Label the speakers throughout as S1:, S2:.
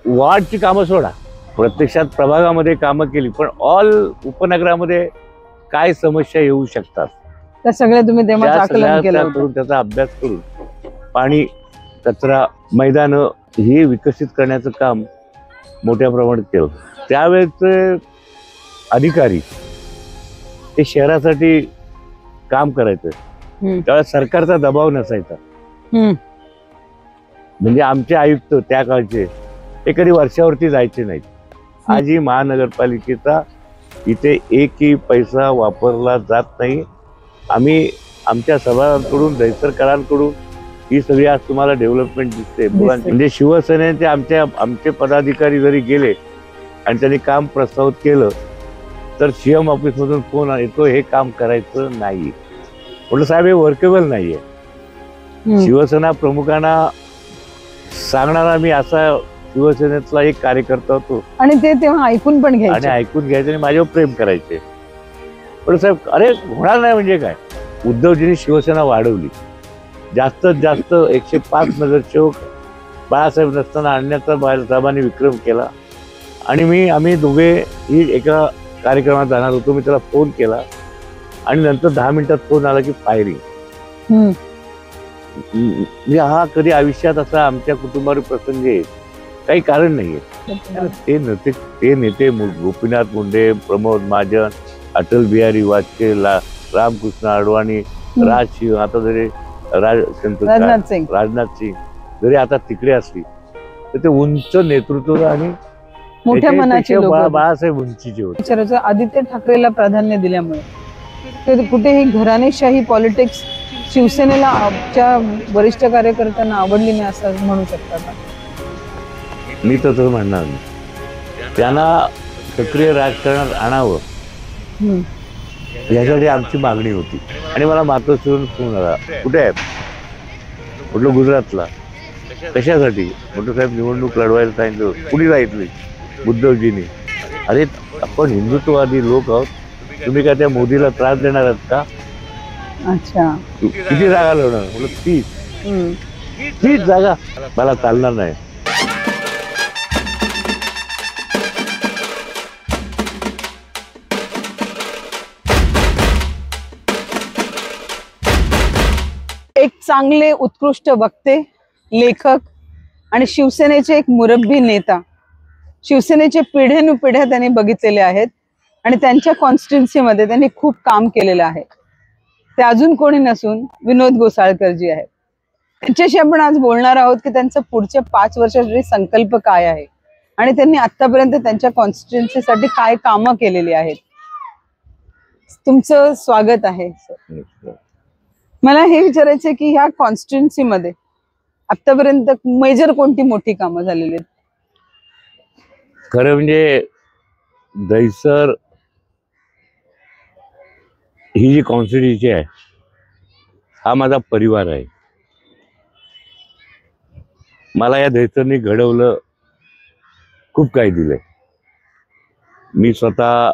S1: वॉर्डची कामं सोडा, प्रत्यक्षात प्रभागामध्ये कामं केली, पण ऑल उपनगरामध्ये काय समस्या येऊ शकतात
S2: त्या सगळ्या तुम्ही तेव्हा आकलन केलं होतं.
S1: करून त्याचा अभ्यास करून पाणी, कचरा, मैदानं हे विकसित करण्याचं काम मोठ्या प्रमाणात केलं. त्यावेळेचे अधिकारी ते शहरासाठी काम करायचं, त्यावेळेस सरकारचा दबाव नसायचा. म्हणजे आमचे आयुक्त त्या काळचे ते कधी वर्षावरती जायचे नाहीत. आजही महानगरपालिकेचा इथे एकही पैसा वापरला जात नाही. आम्ही आमच्या सभाकडून, दहिसरकरांकडून ही सगळी आज तुम्हाला डेव्हलपमेंट दिसते. म्हणजे शिवसेनेचे आमचे पदाधिकारी जरी गेले आणि त्यांनी काम प्रस्तावित केलं तर सीएम ऑफिसमधून फोन येतो, हे काम करायचं नाही. म्हटलं साहेब हे वर्केबल नाहीये. शिवसेना प्रमुखांना सांगणारा मी असा शिवसेनेतला एक कार्यकर्ता होतो
S2: आणि ते तेव्हा ऐकून पण घ्यायचे
S1: आणि ऐकून घ्यायचे आणि माझ्यावर प्रेम करायचे. पण साहेब अरे होणार नाही म्हणजे काय. उद्धवजींनी शिवसेना वाढवली, जास्तीत जास्त 105 नगरसेवक बाळासाहेब नसताना आणण्याचा साहेबांनी विक्रम केला. आणि आम्ही दोघे ही एका कार्यक्रमात जाणार होतो. मी त्याला फोन केला आणि नंतर 10 मिनिटात फोन आला की फायरिंग. म्हणजे हा कधी आयुष्यात असा आमच्या कुटुंबावर प्रसंग येईल, काही कारण नाहीये. ते नेते गोपीनाथ मुंडे, प्रमोद महाजन, अटल बिहारी वाजपेयी, रामकृष्ण अडवाणी, राजसिंह, आता जरी राजनाथ सिंग जरी आता तिकडे असली तर ते उंच नेतृत्व आणि
S2: मोठ्या मनाचे लोक,
S1: बाळासाहेब उंचीचे होते.
S2: आदित्य ठाकरेला प्राधान्य दिल्यामुळे कुठेही घराणेशाही पॉलिटिक्स शिवसेनेला आमच्या वरिष्ठ कार्यकर्त्यांना आवडली नाही असं म्हणू शकता का?
S1: मी तसं म्हणणार नाही. त्यांना सक्रिय राजकारणात आणावं यासाठी आमची मागणी होती. आणि मला मातोश्रीवरून फोन आला, कुठे आहेत? म्हटलं गुजरातला. कशासाठी? म्हटलं साहेब निवडणूक लढवायला सांगितलं. कुणी सांगितली? उद्धवजींनी. अरे आपण हिंदुत्ववादी लोक आहोत, तुम्ही काय त्या मोदीला त्रास देणार आहात का?
S2: अच्छा,
S1: किती जागा लढवणार? म्हटलं 30 जागा. मला चालणार नाही.
S2: एक चांगले उत्कृष्ट वक्ते, लेखक आणि शिवसेनेचे एक मुरब्बी नेता. शिवसेनेचे पिढ्यानुपिढ्या त्यांनी बघितलेले आहेत आणि त्यांच्या कॉन्स्टिट्युन्सीमध्ये त्यांनी खूप काम केलेलं आहे. ते अजून कोणी नसून विनोद गोसाळकरजी आहेत. त्यांच्याशी आपण आज बोलणार आहोत की त्यांचं पुढच्या 5 वर्षासाठी संकल्प काय आहे आणि त्यांनी आतापर्यंत त्यांच्या कॉन्स्टिट्युन्सीसाठी काय कामं केलेली आहेत. तुमचं स्वागत आहे सर. मला हे विचारायचं की ह्या कॉन्स्टिट्युन्सीमध्ये आतापर्यंत मेजर कोणती मोठी कामं झालेली आहेत?
S1: खरं म्हणजे दहिसर ही जी कॉन्स्टिट्युन्सी आहे हा माझा परिवार आहे. मला या दहिसरने घडवलं, खूप काही दिलंय. मी स्वतः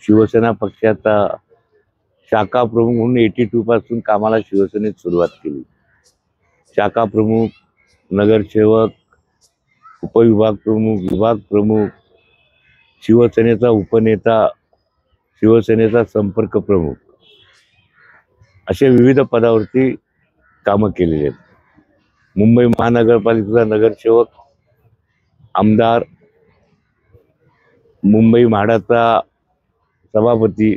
S1: शिवसेना पक्षाचा शाखा प्रमुख म्हणून 82 पासून कामाला शिवसेनेत सुरुवात केली. शाखा प्रमुख, नगरसेवक, उपविभाग प्रमुख, विभाग प्रमुख, शिवसेनेचा उपनेता, शिवसेनेचा संपर्क प्रमुख, असे विविध पदावरती कामं केलेली आहेत. मुंबई महानगरपालिकेचा नगरसेवक, आमदार, मुंबई म्हाडाचा सभापती,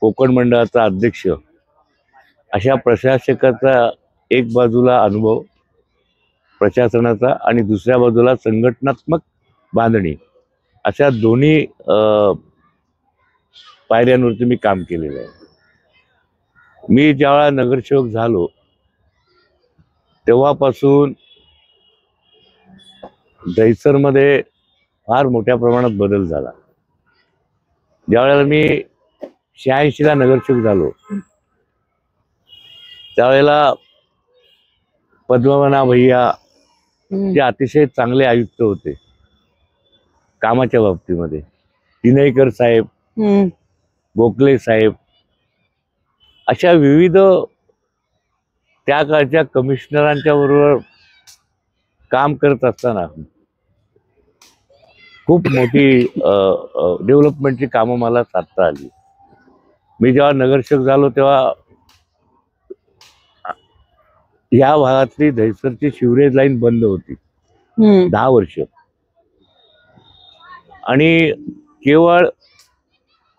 S1: कोकण मंडळाचा अध्यक्ष, अशा प्रशासकाचा एक बाजूला अनुभव प्रशासनाचा आणि दुसऱ्या बाजूला संघटनात्मक बांधणी, अशा दोन्ही पायऱ्यांवरती मी काम केलेलं आहे. मी ज्यावेळा नगरसेवक झालो तेव्हापासून दहिसरमध्ये फार मोठ्या प्रमाणात बदल झाला. ज्यावेळेला मी 86ला नगरसेवक झालो त्यावेळेला पद्मनाभ भैया जे अतिशय चांगले आयुक्त होते कामाच्या बाबतीमध्ये, तिनईकर साहेब, गोखले साहेब, अशा विविध त्या काळच्या कमिशनरांच्या बरोबर काम करत असताना खूप मोठी डेव्हलपमेंटची कामं मला साधता आली. मी जेव्हा नगरसेवक झालो तेव्हा या भागातली दहिसरची शिवरेज लाईन बंद होती 10 वर्ष, आणि केवळ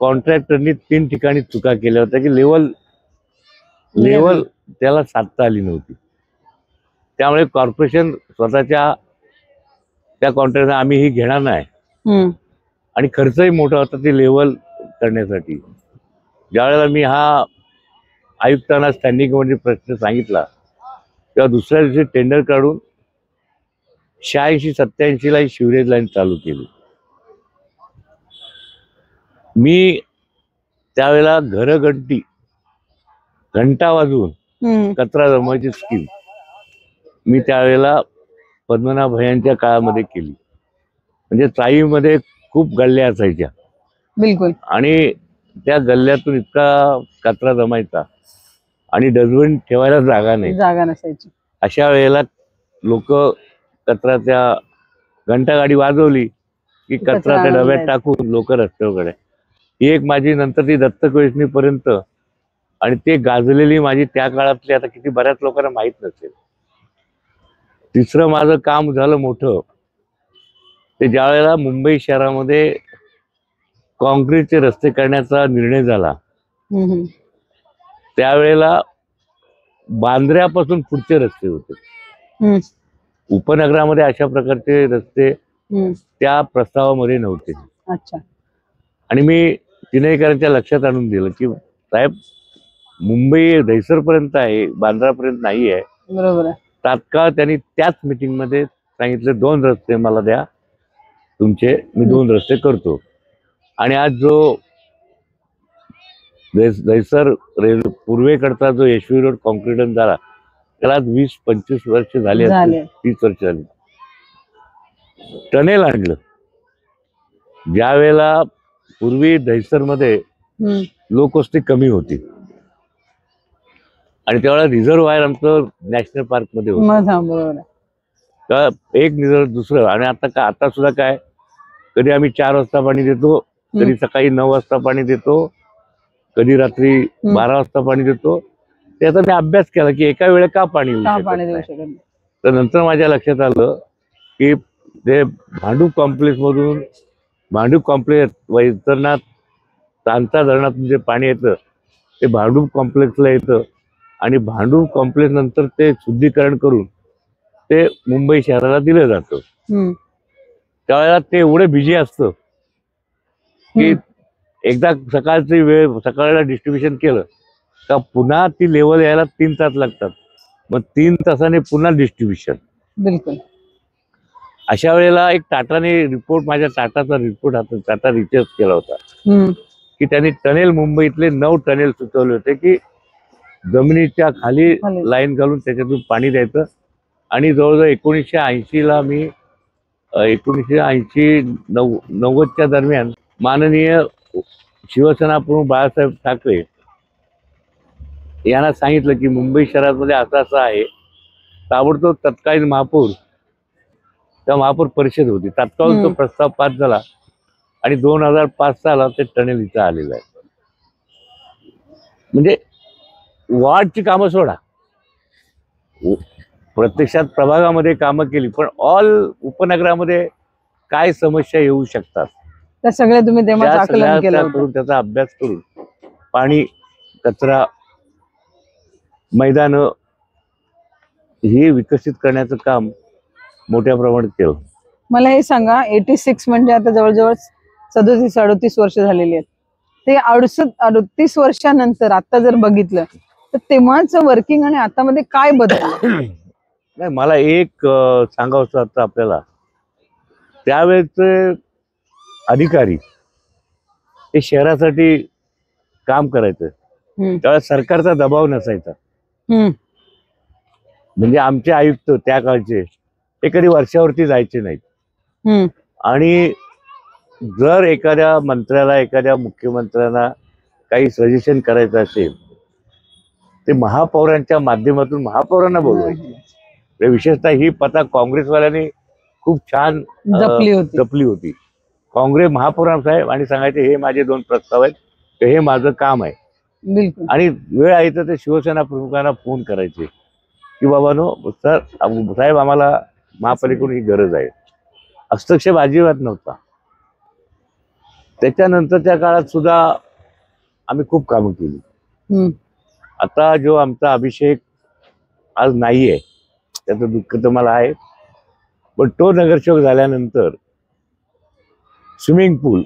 S1: कॉन्ट्रॅक्टरनी 3 ठिकाणी चुका केल्या होत्या की लेवल त्याला साधता आली नव्हती. त्यामुळे कॉर्पोरेशन स्वतःच्या त्या कॉन्ट्रॅक्टर आम्ही ही घेणार नाही, आणि खर्चही मोठा होता ते लेवल करण्यासाठी. ज्यावेळेला मी हा आयुक्तांना स्टँडिंग कमिटी प्रश्न सांगितला तेव्हा दुसऱ्या दिवशी टेंडर काढून 86-87 ला ही शिवरेज लाईन चालू केली. मी त्यावेळेला घंटा वाजवून कचरा जमवायची स्कीम मी त्यावेळेला पद्मनाभ भयांच्या काळामध्ये केली. म्हणजे चाळीमध्ये खूप गल्ल्या असायच्या,
S2: बिलकुल,
S1: आणि त्या गल्ल्यातून इतका कचरा जमायचा आणि डस्टबिन ठेवायला जागा
S2: नसायची.
S1: अशा वेळेला लोक कचऱ्याच्या घंटा गाडी वाजवली की कचरा त्या डब्यात टाकून लोक रस्त्यावर. ही एक माझी, नंतर ती दत्तक वेचणीपर्यंत, आणि ते गाजलेली माझी त्या काळातली आता किती बऱ्याच लोकांना माहित नसेल. तिसरं माझं काम झालं मोठं ते ज्या वेळेला मुंबई शहरामध्ये कॉन्क्रीटचे रस्ते करण्याचा निर्णय झाला त्यावेळेला बांद्र्यापासून पुढचे रस्ते होते. उपनगरामध्ये अशा प्रकारचे रस्ते त्या प्रस्तावामध्ये नव्हते.
S2: अच्छा.
S1: आणि मी तिन्हीकरांच्या लक्षात आणून दिलं की साहेब, मुंबई दहिसर पर्यंत आहे, बांद्रापर्यंत नाही आहे.
S2: बरोबर आहे.
S1: तात्काळ त्यांनी त्याच मीटिंग मध्ये सांगितले 2 रस्ते मला द्या तुमचे, मी 2 रस्ते करतो. आणि आज जो दहिसर पूर्वेकडचा जो यशवी रोड कॉन्क्रीटन झाला त्याला 20-25 वर्ष झाली, 30 वर्ष झाली. टनेल आणलं. ज्या वेळेला पूर्वी दहिसरमध्ये लोकवस्ती कमी होती आणि त्यावेळेला रिझर्व्हायर आमचं नॅशनल पार्क मध्ये होतं. एक रिझर्व दुसरं, आणि आता सुद्धा काय, कधी आम्ही 4 वाजता पाणी देतो, कधी सकाळी 9 वाजता पाणी देतो, कधी रात्री 12 वाजता पाणी देतो. त्याचा मी अभ्यास केला की एका वेळेला का पाणी देऊ शकत नाही. तर नंतर माझ्या लक्षात आलं की ते भांडूप कॉम्प्लेक्स वैतरणात तांता धरणातून जे पाणी येतं ते भांडूप कॉम्प्लेक्सला येतं, आणि भांडूप कॉम्प्लेक्स नंतर ते शुद्धीकरण करून ते मुंबई शहराला दिलं जातं. त्यावेळेला ते एवढं बिझी असतं की एकदा सकाळला डिस्ट्रीब्युशन केलं का पुन्हा ती लेवल यायला 3 तास लागतात. मग 3 तासाने पुन्हा डिस्ट्रीब्युशन.
S2: बिलकुल.
S1: अशा वेळेला एक माझ्या टाटाचा रिपोर्ट हातात, टाटा रिसर्च केला होता की त्यांनी टनेल, मुंबईतले 9 टनेल सुचवले होते की जमिनीच्या खाली लाईन घालून त्याच्यातून पाणी द्यायचं. आणि जवळजवळ 1980ला मी 1980-90च्या दरम्यान माननीय शिवसेना प्रमुख बाळासाहेब ठाकरे यांना सांगितलं की मुंबई शहरामध्ये असं आहे. ताबडतोब तत्कालीन महापौर, त्या महापौर परिषद होती, तात्काळ तो प्रस्ताव पास झाला आणि 2005 साला ते टनेल इथं आलेलं आहे. म्हणजे वॉर्डची कामं सोडा, प्रत्यक्षात प्रभागामध्ये कामं केली, पण ऑल उपनगरामध्ये काय समस्या येऊ शकतात
S2: त्या सगळ्या तुम्ही तेव्हा आकलन केलं
S1: करून, त्याचा अभ्यास करून पाणी, कचरा, मैदान हे विकसित करण्याचं काम मोठ्या प्रमाणात केलं.
S2: मला हे सांगा, 86 म्हणजे आता जवळजवळ 37-38 वर्ष झालेली आहेत. ते 38 वर्षानंतर आता जर बघितलं तर तेव्हाच वर्किंग आणि आता मध्ये काय बदल?
S1: नाही, मला एक सांगावंसं वाटतं आपल्याला, त्यावेळेचे अधिकारी हे शहरासाठी काम करायचं, त्यावेळेस सरकारचा दबाव नसायचा. म्हणजे आमचे आयुक्त त्या काळचे ते कधी वर्षावरती जायचे नाहीत. आणि जर एखाद्या मंत्र्याला, एखाद्या मुख्यमंत्र्यांना काही सजेशन करायचं असेल ते महापौरांच्या माध्यमातून महापौरांना बोलवायचे. विशेषतः ही पता काँग्रेसवाल्यांनी खूप छान जपली होती. काँग्रेस महापौर साहेब आणि सांगायचे हे माझे 2 प्रस्ताव आहेत, तर हे माझं काम आहे.
S2: बिलकुल.
S1: आणि वेळ आहे तर ते शिवसेना प्रमुखांना फोन करायचे की बाबानो सर साहेब आम्हाला महापालिकेकडून ही गरज आहे. हस्तक्षेप अजिबात नव्हता. त्याच्यानंतरच्या काळात सुद्धा आम्ही खूप कामं केली. आता जो आमचा अभिषेक आज नाहीये त्याचं दुःख तर मला आहे, पण तो नगरसेवक झाल्यानंतर स्विमिंग पूल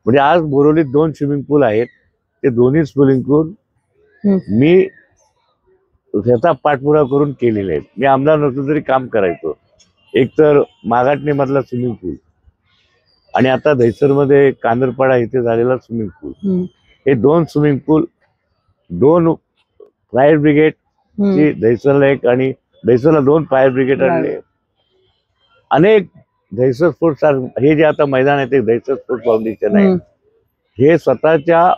S1: म्हणजे आज बोरिवलीत 2 स्विमिंग पूल आहेत. ते दोन्ही स्विमिंग पूल मी त्याचा पाठपुरावा करून केलेले आहेत. मी आमदार नसलो तरी काम करायचो. एक तर मागाटणीमधला स्विमिंग पूल आणि आता दहिसरमध्ये कांदरपाडा इथे झालेला स्विमिंग पूल, हे 2 स्विमिंग पूल 2 फायर ब्रिगेड ची दहिसरला एक आणि दहिसरला 2 फायर ब्रिगेड आणले. अनेक दहिसर स्पोर्ट्स हे जे आता मैदान आहे ते दहिसर स्पोर्ट्स फाउंडेशन आहे. हे स्वतःच्या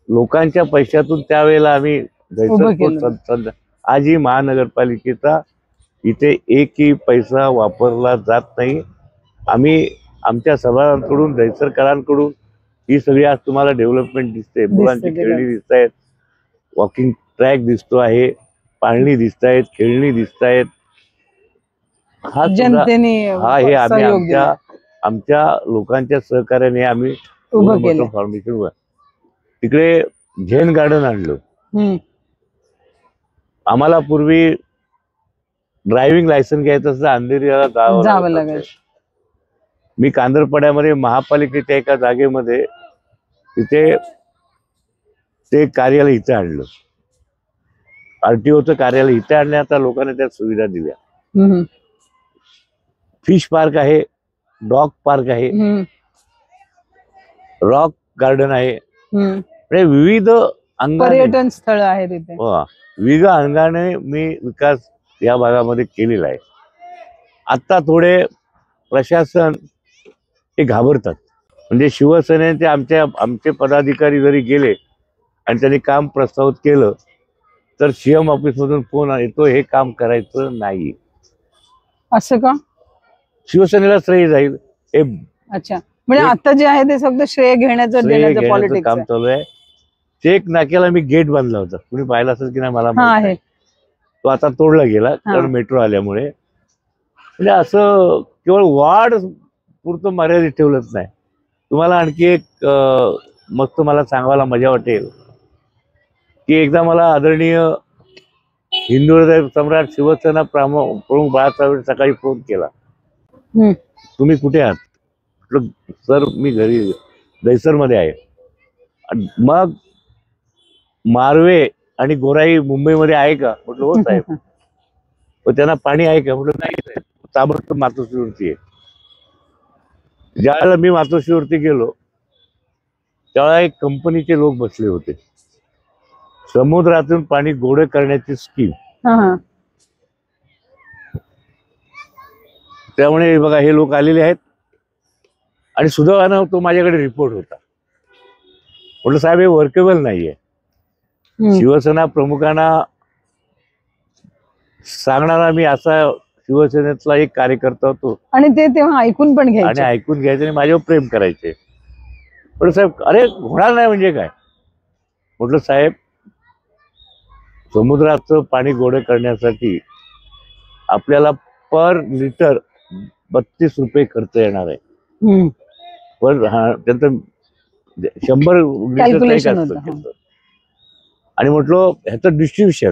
S1: लोकांच्या पैशातून त्यावेळेला आम्ही दहिसर स्पोर्ट्स आजही महानगरपालिकेचा इथे एकही पैसा वापरला जात नाही. आम्ही आमच्या सभासदांकडून दहिसरकरांकडून ही सगळी आज तुम्हाला डेव्हलपमेंट दिसते. मुलांची खेळणी दिसत आहेत, वॉकिंग ट्रॅक दिसतो आहे, पाळणी दिसत आहेत, खेळणी दिसत आहेत. हा हे आम्ही आमच्या लोकांच्या सहकार्याने आम्ही फाउंडेशन तिकडे झेन गार्डन आणलं. आम्हाला पूर्वी ड्रायव्हिंग लायसन्स घ्यायचं असतं अंधेरीला जावं लागायचं. मी कांदरपाड्यामध्ये महापालिकेच्या एका जागेमध्ये तिथे ते कार्यालय इथे आणलं. आरटीओचं कार्यालय इथे आणलं. आता लोकांनी त्या सुविधा दिल्या. फिश पार्क आहे, डॉग पार्क आहे, रॉक गार्डन आहे, म्हणजे विविध
S2: पर्यटन स्थळ आहे तिथे.
S1: विविध अंगाने मी विकास या भागामध्ये केलेला आहे. आता थोडे प्रशासन हे घाबरतात. म्हणजे शिवसेनेचे आमचे पदाधिकारी जरी गेले आणि त्यांनी काम प्रस्तावित केलं तर सीएम ऑफिसमधून फोन येतो हे काम करायचं नाही.
S2: असं का?
S1: शिवसेनेला श्रेय जाईल.
S2: अच्छा, म्हणजे आता जे आहे ते फक्त श्रेय देण्याचं पॉलिटिक्स
S1: काम चालू आहे. चेक नाक्याला मी गेट बांधला होता, कुणी पाहिला असेल की नाही मला माहित नाही. तो आता तोडला गेला कारण मेट्रो आल्यामुळे. म्हणजे असं केवळ वाढ पुरतं मर्यादित ठेवलंच नाही. तुम्हाला आणखी एक मस्त मला सांगायला मजा वाटेल की एकदा मला आदरणीय हिंदू हृदय सम्राट शिवसेना प्रमुख बाळासाहेब सकाळी फोन केला, तुम्ही कुठे आहात? सर मी घरी दहिसरमध्ये आहे. मग मारवे आणि गोराई मुंबईमध्ये आहे का? म्हटलं हो साहेब. त्यांना पाणी आहे का? म्हटलं नाही साहेब, ताबडतोब मातोश्रीवरती आहे. ज्यावेळेला मी मातोश्रीवरती गेलो त्यावेळेला एक कंपनीचे लोक बसले होते. समुद्रातून पाणी गोडे करण्याची स्कीम. त्यामुळे बघा हे लोक आलेले आहेत आणि सुदैवानं तो माझ्याकडे रिपोर्ट होता. म्हटलं साहेब हे वर्केबल नाहीये. शिवसेना प्रमुखांना सांगणारा मी असा शिवसेनेतला एक कार्यकर्ता होतो
S2: आणि ते तेव्हा ऐकून पण घ्यायचे
S1: आणि ऐकून घ्यायचे आणि माझ्यावर प्रेम करायचे. पण साहेब अरे होणार नाही म्हणजे काय? म्हटलं साहेब समुद्राचं पाणी गोडे करण्यासाठी आपल्याला पर लिटर 32 रुपये खर्च येणार आहे. पण त्याचं 100 लिटर असतं. आणि म्हटलं ह्याचं डिस्ट्रीब्युशन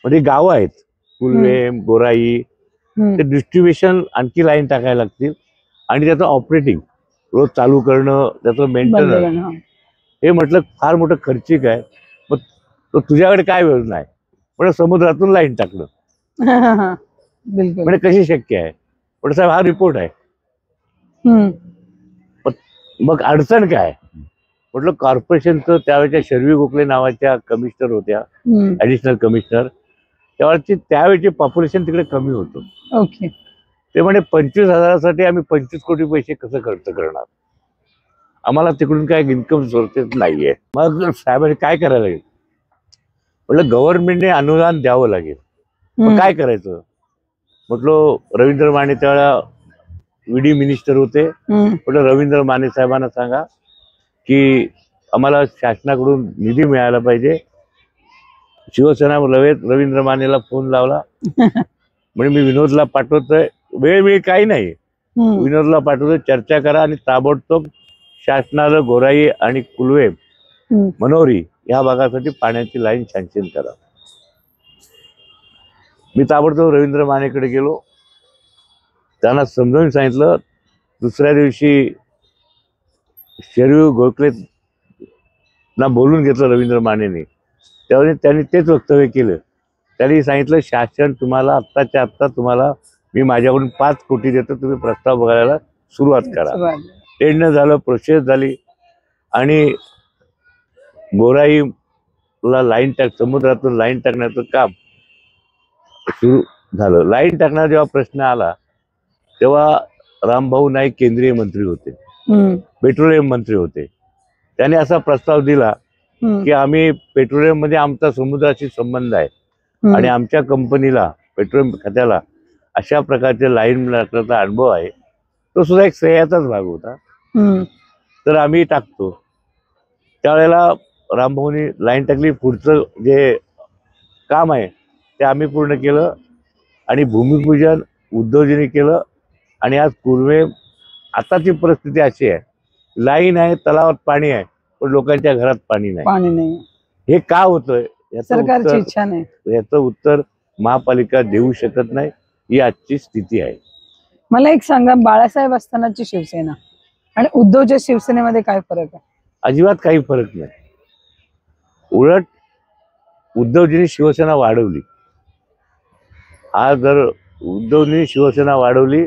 S1: म्हणजे गावं आहेत कुलवेम गोराई, ते डिस्ट्रीब्युशन आणखी लाईन टाकायला लागतील आणि त्याचं ऑपरेटिंग रोज चालू करणं, त्याचं मेंटेनन्स, हे म्हटलं फार मोठं खर्चिक आहे. मग तो तुझ्याकडे काय योजना आहे? म्हणजे समुद्रातून लाईन टाकलं म्हणजे कशी शक्य आहे? पण साहेब हा रिपोर्ट आहे. मग अडचण काय? म्हटलं कॉर्पोरेशनचं त्यावेळेच्या शर्वी गोखले नावाच्या कमिशनर होत्या, ऍडिशनल कमिशनर. त्यावेळेचे पॉप्युलेशन तिकडे कमी होतं.
S2: ओके.
S1: ते म्हणे 25,000साठी आम्ही 25 कोटी पैसे कसं खर्च करणार? आम्हाला तिकडून काय इन्कम सोर्सेस नाहीये. मग साहेबांनी काय करायला लागेल? म्हटलं गव्हर्नमेंटने अनुदान द्यावं लागेल. मग काय करायचं म्हटलं. रवींद्र माने त्यावेळेला विडी मिनिस्टर होते. म्हटलं रवींद्र माने साहेबांना सांगा की आम्हाला शासनाकडून निधी मिळाला पाहिजे. शिवसेना रवींद्र मानेला फोन लावला. म्हणजे मी विनोदला पाठवतोय, वेळ काही नाही, विनोदला पाठवतोय, चर्चा करा आणि ताबडतोब शासनाला गोराई आणि कुलवे मनोरी या भागासाठी पाण्याची लाईन सँक्शन करा. मी ताबडतोब रवींद्र मानेकडे गेलो, त्यांना समजावून सांगितलं. दुसऱ्या दिवशी शरीर गोखले ना बोलून घेतलं रवींद्र मानेने. त्यावेळी त्यांनी तेच वक्तव्य केलं. त्यांनी सांगितलं शासन तुम्हाला आत्ताच्या आत्ता तुम्हाला मी माझ्याकडून 5 कोटी देतो, तुम्ही प्रस्ताव बघायला सुरुवात करा. टेंडर झालं, प्रोसेस झाली आणि गोराईला लाईन समुद्रातून लाईन टाकण्याचं काम सुरू झालं. लाईन टाकण्याचा जेव्हा प्रश्न आला तेव्हा रामभाऊ नाईक केंद्रीय मंत्री होते, पेट्रोलियम मंत्री होते. त्याने असा प्रस्ताव दिला की आम्ही पेट्रोलियम मध्ये आमचा समुद्राशी संबंध आहे आणि आमच्या कंपनीला पेट्रोलियम खात्याला अशा प्रकारचे लाईन टाकण्याचा अनुभव आहे. तो सुद्धा एक श्रेयाचाच भाग होता. तर आम्ही टाकतो. त्यावेळेला रामभाऊनी लाईन टाकली. पुढचं जे काम आहे ते आम्ही पूर्ण केलं आणि भूमिपूजन उद्धवजींनी केलं. आणि आज कुर्वे आताची परिस्थिती अशी आहे, लाईन आहे, तलावात पाणी आहे, पण लोकांच्या घरात पाणी नाही. हे का होतंय
S2: सरकारची इच्छा नाही.
S1: याचं उत्तर महापालिका देऊ शकत नाही. ही आजची स्थिती आहे.
S2: मला एक सांगा, बाळासाहेब असतानाची शिवसेना आणि उद्धवच्या शिवसेनेमध्ये काय फरक आहे?
S1: अजिबात काही फरक नाही. उलट उद्धवजींनी शिवसेना वाढवली. आज जर उद्धवजींनी शिवसेना वाढवली,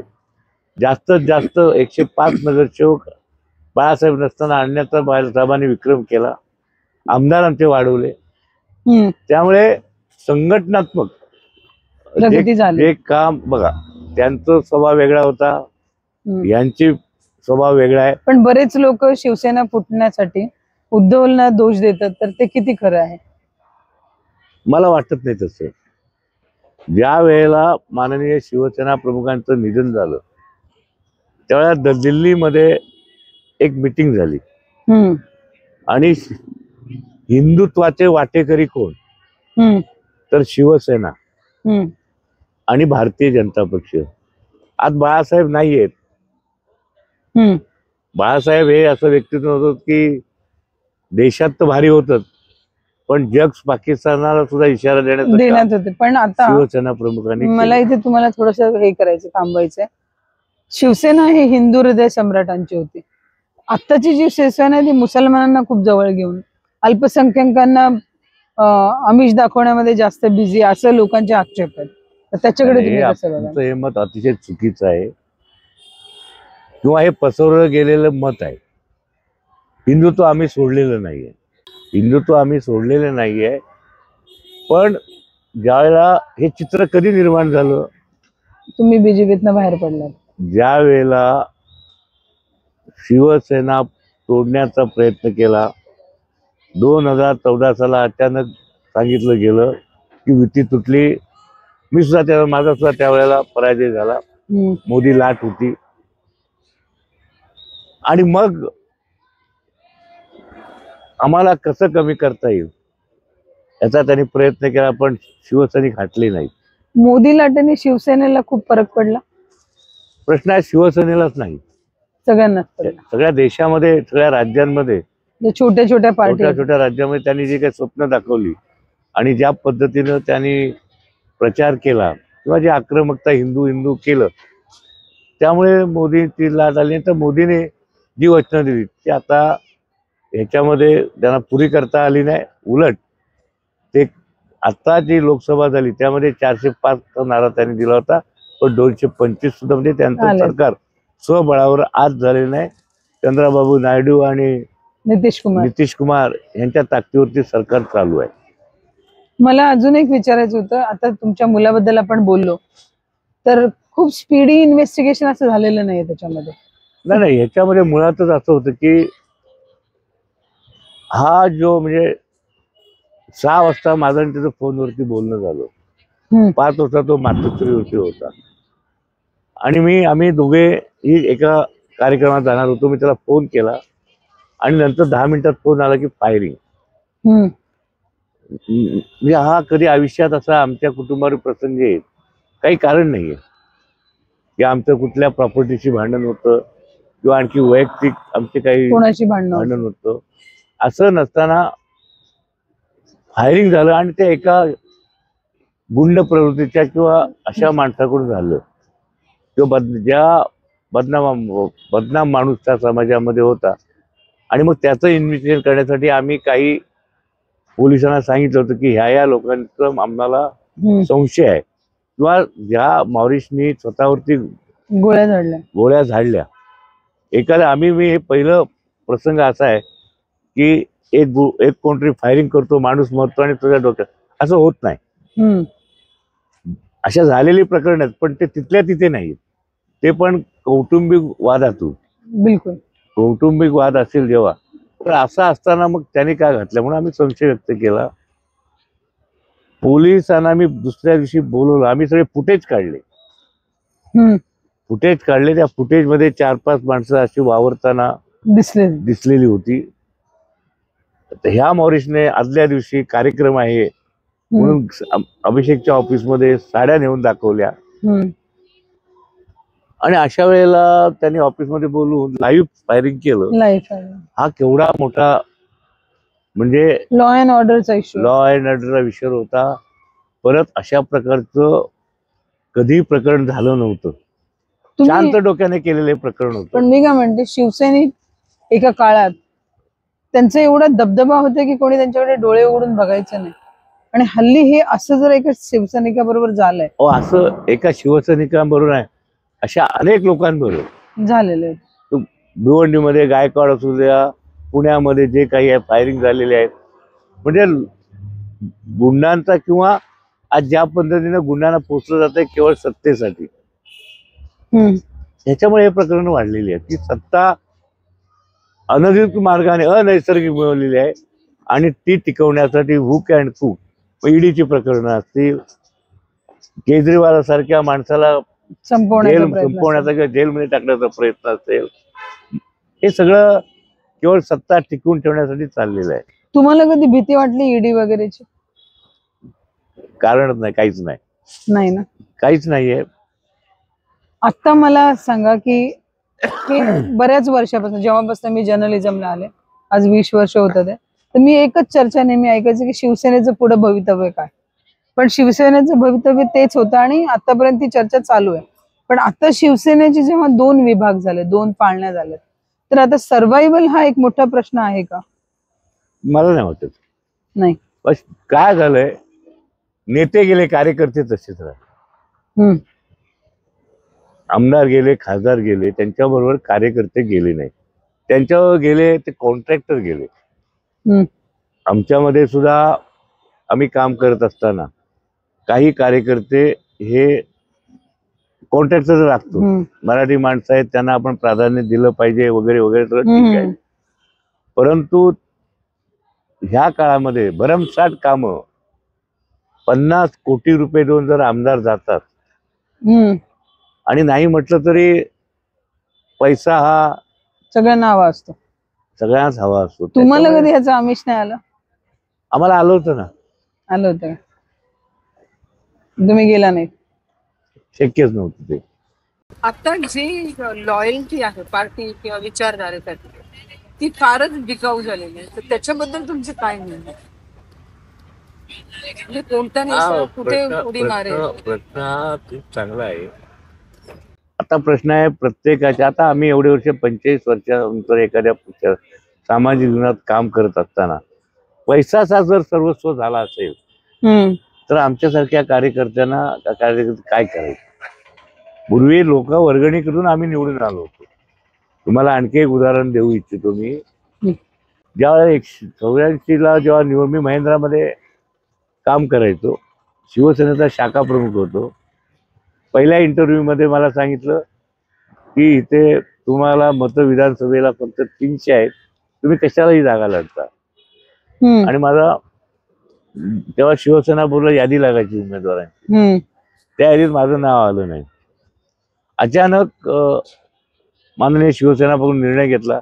S1: जास्तीत जास्त 105 नगरसेवक बाळासाहेब नसताना आणण्याचा बाळासाहेबांनी विक्रम केला. आमदार आमचे वाढवले. त्यामुळे संघटनात्मक जे काम बघा, त्यांचा स्वभाव वेगळा होता, यांची स्वभाव वेगळा आहे.
S2: पण बरेच लोक शिवसेना फुटण्यासाठी उद्धवला दोष देतात, तर ते किती खरं आहे?
S1: मला वाटत नाही तसं. ज्या वेळेला माननीय शिवसेना प्रमुखांचं निधन झालं त्यावेळेला दिल्लीमध्ये एक मीटिंग झाली आणि हिंदुत्वाचे वाटेकरी कोण, तर शिवसेना आणि भारतीय जनता पक्ष. आज बाळासाहेब नाही आहेत. बाळासाहेब हे असं व्यक्तित्व होतं की देशात तर भारी होतं, पण जग पाकिस्तानाला सुद्धा इशारा देण्यात
S2: होते. पण आता
S1: शिवसेना प्रमुखांनी
S2: मला इथे तुम्हाला थोडस हे करायचं, थांबायचंय. शिवसेना ही हिंदू हृदय सम्राटांची होती. आत्ताची जी शिवसेना आहे ती मुसलमानांना खूप जवळ घेऊन अल्पसंख्याकांना आमिष दाखवण्यामध्ये जास्त बिझी, असं लोकांचे आक्षेप आहेत. तर त्याच्याकडे तुम्ही कसं बघा?
S1: हे मत अतिशय चुकीचं आहे किंवा हे पसरवलं गेलेलं मत आहे. हिंदुत्व आम्ही सोडलेलं नाहीये. हिंदुत्व आम्ही सोडलेलं नाहीये. पण ज्यावेळेला हे चित्र कधी निर्माण झालं,
S2: तुम्ही बीजेपीतनं बाहेर पडलात,
S1: ज्या वेळेला शिवसेना तोडण्याचा प्रयत्न केला. 2014 साला अचानक सांगितलं गेलं की युती तुटली. मी सुद्धा माझा सुद्धा त्यावेळेला पराजय झाला. मोदी लाट होती आणि मग आम्हाला कसं कमी करता येईल याचा त्यांनी प्रयत्न केला, पण शिवसैनिक हटले नाहीत.
S2: मोदी लाटेने शिवसेनेला खूप फरक पडला.
S1: प्रश्न आहे शिवसेनेलाच नाही,
S2: सगळ्यांना,
S1: सगळ्या देशामध्ये, सगळ्या राज्यांमध्ये,
S2: छोट्या छोट्या
S1: राज्यामध्ये त्यांनी जी काही स्वप्न दाखवली आणि ज्या पद्धतीनं त्यांनी प्रचार केला किंवा जी आक्रमकता हिंदू केलं, त्यामुळे मोदीची लाट आली. तर मोदीने जी वचनं दिली ती आता ह्याच्यामध्ये त्यांना पुरी करता आली नाही. उलट ते आता जी लोकसभा झाली त्यामध्ये 405 नारा त्यांनी दिला होता, पण 225 सुद्धा म्हणजे त्यांचं सरकार स्वबळावर आज झालेलं नाही. चंद्राबाबू नायडू आणि नितीश कुमार यांच्या ताकदीवरती सरकार चालू आहे.
S2: मला अजून एक विचारायचं होतं. आता तुमच्या मुलाबद्दल आपण बोललो, तर खूप स्पीडी इन्व्हेस्टिगेशन असं झालेलं नाही त्याच्यामध्ये.
S1: नाही, ह्याच्यामध्ये मुळातच असं होतं की हा जो म्हणजे 6 वाजता माझं त्याचं फोनवरती बोलणं झालं 5 होता तो मातोश्रीवरती होता. आणि आम्ही दोघे ही एका कार्यक्रमात जाणार होतो. मी त्याला फोन केला आणि नंतर 10 मिनिटात फोन आला की फायरिंग. म्हणजे हा कधी आयुष्यात असा आमच्या कुटुंबावर प्रसंग येईल, काही कारण नाहीये की आमचं कुठल्या प्रॉपर्टीची भांडण होतं किंवा आणखी वैयक्तिक आमचे काही
S2: कोणाची भांडणं
S1: भांडण होतं. असं नसताना फायरिंग झालं आणि ते एका गुंड प्रवृत्तीच्या किंवा अशा माणसाकडून झालं किंवा ज्या बदनाम माणूस त्या समाजामध्ये होता. आणि मग त्याचं इन्व्हेस्टिगेशन करण्यासाठी आम्ही काही पोलिसांना सांगितलं होतं की ह्या लोकांचं आम्हाला संशय आहे किंवा ज्या मॉरिसनी स्वतःवरती गोळ्या झाडल्या. एखाद्या मी हे पहिलं प्रसंग असा आहे की एक कोणतरी फायरिंग करतो, माणूस मरतो आणि तुझ्या डोक्यात असं होत नाही. अशा झालेली प्रकरण आहेत, पण ते तिथल्या तिथे नाहीत. ते पण कौटुंबिक वादातून.
S2: बिलकुल
S1: कौटुंबिक वाद असेल जेव्हा, तर असं असताना मग त्याने काय घातलं म्हणून आम्ही संशय व्यक्त केला. पोलिसांना मी दुसऱ्या दिवशी बोलवलं. आम्ही सगळे फुटेज काढले. त्या फुटेजमध्ये 4-5 माणसं अशी वावरताना दिसलेली होती. तर ह्या मॉरिसने आदल्या दिवशी कार्यक्रम आहे म्हणून अभिषेकच्या ऑफिसमध्ये साड्या नेऊन दाखवल्या. आणि अशा वेळेला त्यांनी ऑफिसमध्ये बोलून लाईव्ह फायरिंग केलं. हा केवढा मोठा म्हणजे
S2: लॉ अँड ऑर्डरचा
S1: विषय होता. परत अशा प्रकारचं कधी प्रकरण झालं नव्हतं. शांत डोक्याने केलेले प्रकरण होतं.
S2: पण मी काय म्हणते, शिवसैनिक एका काळात त्यांचा एवढा दबदबा होता की कोणी त्यांच्याकडे डोळे उघडून बघायचं नाही. आणि हल्ली हे असं जर एका शिवसैनिकाबरोबर झालंय,
S1: असं एका शिवसैनिकांबरोबर आहे, अशा अनेक लोकांबरोबर
S2: झालेले.
S1: भिवंडीमध्ये गायकवाड असू द्या, पुण्यामध्ये जे काही आहे फायरिंग झालेले आहेत. म्हणजे गुंडांचा किंवा आज ज्या पद्धतीने गुंडांना पोचलं जात आहे केवळ सत्तेसाठी, ह्याच्यामुळे हे प्रकरण वाढलेली आहे की सत्ता अनधिकृत मार्गाने अनैसर्गिक मिळवलेली आहे आणि ती टिकवण्यासाठी हुक अँड कुक ईडीची प्रकरणं असतील, केजरीवाल सारख्या माणसाला संपवण्याचा किंवा जेलमध्ये टाकण्याचा प्रयत्न असेल, हे सगळं केवळ सत्ता टिकवून ठेवण्यासाठी चाललेलं आहे.
S2: तुम्हाला कधी भीती वाटली ईडी वगैरेची?
S1: कारण नाही, काहीच
S2: नाही ना,
S1: काहीच नाहीये.
S2: आता मला सांगा की बऱ्याच वर्षापासून जेव्हापासून मी जर्नलिझमला आले, आज 20 वर्ष होतात, तर मी एकच चर्चा नेहमी ऐकायची की शिवसेनेचं पुढे भवितव्य काय. पण शिवसेनेचं भवितव्य तेच होतं आणि आतापर्यंत ती चर्चा चालू आहे. पण आता शिवसेनेचे जेव्हा 2 विभाग झाले, 2 पाळण्या झाल्यात, तर आता सर्व्हायव्हल हा एक मोठा प्रश्न आहे का?
S1: मला नाही वाटत.
S2: नाही.
S1: काय झालंय, नेते गेले, कार्यकर्ते तसेच राहिले. आमदार गेले, खासदार गेले, त्यांच्याबरोबर कार्यकर्ते गेले नाही. त्यांच्यावर गेले ते कॉन्ट्रॅक्टर गेले. आमच्यामध्ये सुद्धा आम्ही काम करत असताना काही कार्यकर्ते हे कॉन्ट्रॅक्टर लागतो, मराठी माणसं आहेत, त्यांना आपण प्राधान्य दिलं पाहिजे वगैरे वगैरे, ठीक आहे. परंतु ह्या काळामध्ये भरमसाठ कामं 50 कोटी रुपये देऊन जर आमदार जातात आणि नाही म्हटलं तरी पैसा हा
S2: सगळ्यांना हवा असतो,
S1: सगळ्यांनाच हवा असतो.
S2: तुम्हाला कधी ह्याचं आमिष नाही आलं?
S1: आम्हाला आलं होतं ना.
S2: आलं होतं, तुम्ही गेला नाही?
S1: शक्यच नव्हतं ते.
S2: आता जी लॉयल्टी आहे पार्टी किंवा विचारधारेसाठी, ती फारच बिकाऊ झालेली आहे. तर त्याच्याबद्दल तुमचं काय म्हणणं आहे? म्हणजे कोणता नेता कुठे उडी मारेल?
S1: प्रश्न खूप चांगला आहे. आता प्रश्न आहे प्रत्येकाच्या. आता आम्ही एवढे वर्ष 45 वर्षानंतर एखाद्या सामाजिक जीवनात काम करत असताना पैसाचा जर सर्वस्व झाला असेल तर आमच्यासारख्या कार्यकर्त्यांना काय करायचं? पूर्वी लोक वर्गणी करून आम्ही निवडून आलो होतो. तुम्हाला आणखी एक उदाहरण देऊ इच्छितो मी. ज्यावेळेला 84ला जेव्हा मी महिंद्रामध्ये काम करायचो, शिवसेनेचा शाखा प्रमुख होतो, पहिल्या इंटरव्ह्यू मध्ये मला सांगितलं की इथे तुम्हाला मत विधानसभेला फक्त 300 आहेत, तुम्ही कशालाही जागा लढता. आणि माझा तेव्हा शिवसेना बोलला यादी लागायची उमेदवारांची,
S2: हम्म.
S1: त्या यादीत माझं नाव आलं नाही. अचानक माननीय शिवसेना बघून निर्णय घेतला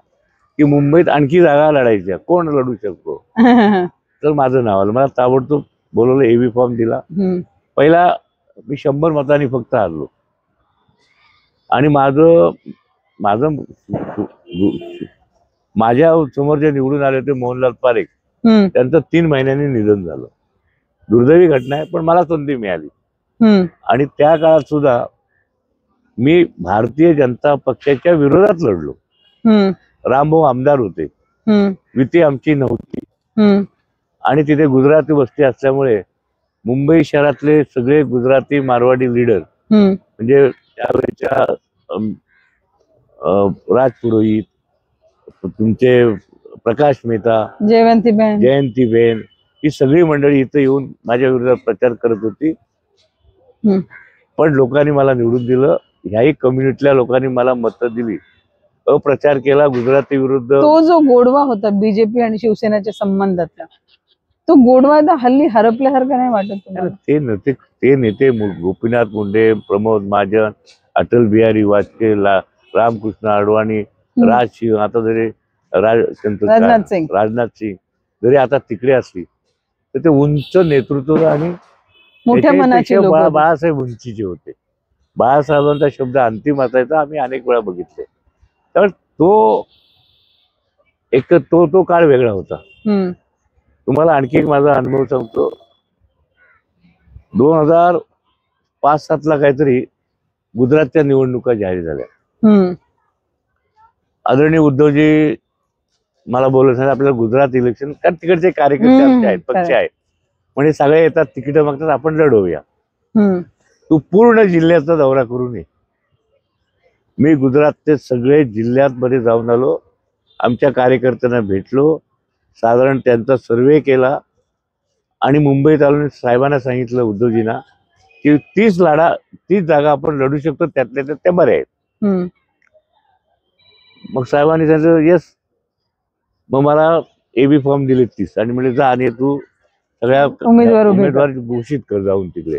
S1: की मुंबईत आणखी जागा लढायच्या, कोण लढू शकतो, तर माझं नाव आलं. मला ताबडतोब बोलवलं, एबी फॉर्म दिला.
S2: हम्म.
S1: पहिला मी 100 मतांनी फक्त हारलो. आणि माझं माझं माझ्या समोर जे निवडून आले होते मोहनलाल पारेख,
S2: हम्म.
S1: त्यांचं 3 महिन्यांनी निधन झालं. दुर्दैवी घटना आहे, पण मला संधी मिळाली.
S2: हम्म.
S1: आणि त्या काळात सुद्धा मी भारतीय जनता पक्षाच्या विरोधात लढलो.
S2: हम्म.
S1: रामभाऊ आमदार होते,
S2: हम्म.
S1: युती आमची नव्हती.
S2: हम्म.
S1: आणि तिथे गुजराती वस्ती असल्यामुळे मुंबई शहरातले सगळे गुजराती मारवाडी लीडर,
S2: हम्म.
S1: म्हणजे त्यावेळेच्या राज पुरोहित, तुमचे प्रकाश मेहता, जयंतीबेन, ही सगळी मंडळी इथं येऊन माझ्या विरोधात प्रचार करत होती.
S2: हम्म.
S1: पण लोकांनी मला निवडून दिलं. ह्याही कम्युनिटीतल्या लोकांनी मला मतं दिली, अप्रचार केला गुजराती विरुद्ध.
S2: तो जो गोडवा होता बीजेपी आणि शिवसेनेच्या संबंधातला, तो गोडवा आता हल्ली हरपल्यासारखं नाही वाटत तुम्हाला?
S1: ते नेते गोपीनाथ मुंडे, प्रमोद महाजन, अटल बिहारी वाजपेयी, रामकृष्ण अडवाणी, राज सिंह, आता जरी राजनाथ सिंग जरी आता तिकडे असली तर ते उंच नेतृत्व आणि
S2: मोठ्या मनाचे लोक होते.
S1: बाळासाहेब उंचीचे होते. बाळासाहेबांचा शब्द अंतिम असायचा, आम्ही अनेक वेळा बघितले. तर तो काळ वेगळा होता. तुम्हाला आणखी एक माझा अनुभव सांगतो. 2005-07 काहीतरी गुजरातच्या निवडणुका जाहीर झाल्या. आदरणीय उद्धवजी मला बोलत नाही, आपल्याला गुजरात इलेक्शन, कारण तिकडचे कार्यकर्ते आमचे आहेत, पक्ष आहेत, म्हणजे सगळे येतात, तिकीट मागतात, आपण लढवूया. तू पूर्ण जिल्ह्याचा दौरा करून ये. मी गुजरातचे सगळे जिल्ह्यात जाऊन आलो, आमच्या कार्यकर्त्यांना भेटलो, साधारण त्यांचा सर्वे केला आणि मुंबईत आलो. साहेबांना सांगितलं, उद्धवजींना, की 30 जागा आपण लढू शकतो, त्यातल्या त्यात त्या बऱ्या आहेत. मग साहेबांनी सांगितलं येस. मग मला एबी फॉर्म दिले 30 आणि म्हणजे जा आणि तू सगळ्या उमेदवार घोषित कर जाऊन तिकडे.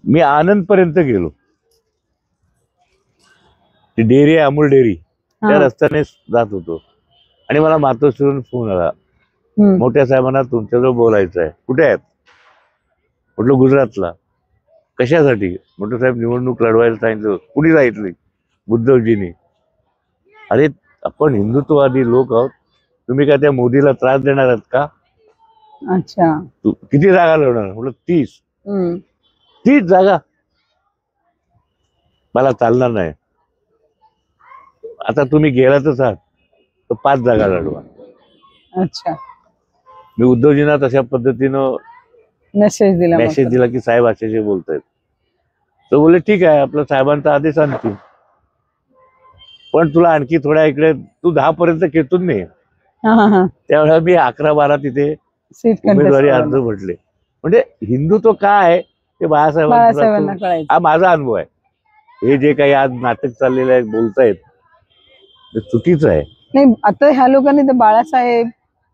S1: मी आनंद पर्यंत गेलो. ती डेअरी आहे, अमूल डेअरी, त्या रस्त्याने जात होतो आणि मला मातोश्रीवरून फोन आला, मोठ्या साहेबांना तुमच्याजवळ बोलायचं आहे. कुठे आहेत? म्हटलं गुजरातला. कशासाठी? म्हटलं साहेब निवडणूक लढवायला सांगितलं. कुणी सांगितली? उद्धवजींनी. अरे आपण हिंदुत्ववादी लोक आहोत, तुम्ही काय त्या मोदीला त्रास देणार आहात का?
S2: अच्छा.
S1: तू किती जागा लढवणार? म्हटलं 30 जागा मला चालणार नाही. आता तुम्ही गेलातच आहात तर 5 जागा लढवा.
S2: अच्छा.
S1: मी उद्धवजींना तशा पद्धतीनं मेसेज दिला की साहेब असे बोलतायत. तर बोलले ठीक आहे, आपलं साहेबांचा आदेश आणखी, पण तुला आणखी थोड्या इकडे तू 10 पर्यंत खेचून नाही. त्यावेळेला मी 11-12 तिथे उमेदवारी अर्ज भरले. म्हणजे हिंदुत्व काय आहे ते बाळासाहेबांना, हा माझा अनुभव आहे. हे जे काही आज नाटक चाललेलं आहे, बोलतायत, ते चुकीचं आहे.
S2: नाही, आता ह्या लोकांनी तर बाळासाहेब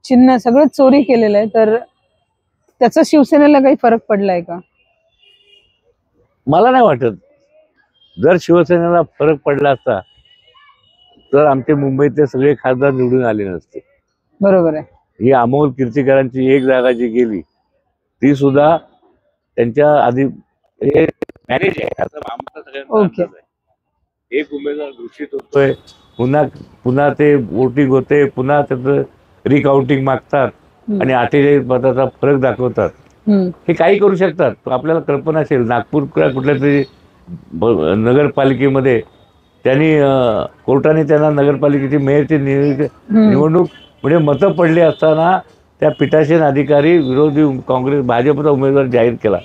S2: चिन्ह सगळं चोरी केलेलं आहे, तर त्याचा शिवसेनेला काही फरक पडलाय का?
S1: मला नाही वाटत. जर शिवसेनेला फरक पडला असता तर आमचे मुंबईतले सगळे खासदार निवडून आले नसते. बरोबर आहे. ही अमोल कीर्तीकरांची 1 जागा जी गेली ती सुद्धा त्यांच्या आधी हे मॅनेज आहे. एक उमेदवार घोषित होतोय, पुन्हा ते वोटिंग होते, पुन्हा त्याचं रिकाउंटिंग मागतात आणि 48 मताचा फरक दाखवतात. हे काही करू शकतात. आपल्याला कल्पना असेल, नागपूर कुठल्या तरी नगरपालिकेमध्ये त्यांनी कोर्टाने त्यांना नगरपालिकेची मेयरची निवडणूक म्हणजे मतं पडली असताना त्या पीठासीन अधिकारी विरोधी काँग्रेस भाजपचा उमेदवार जाहीर केला.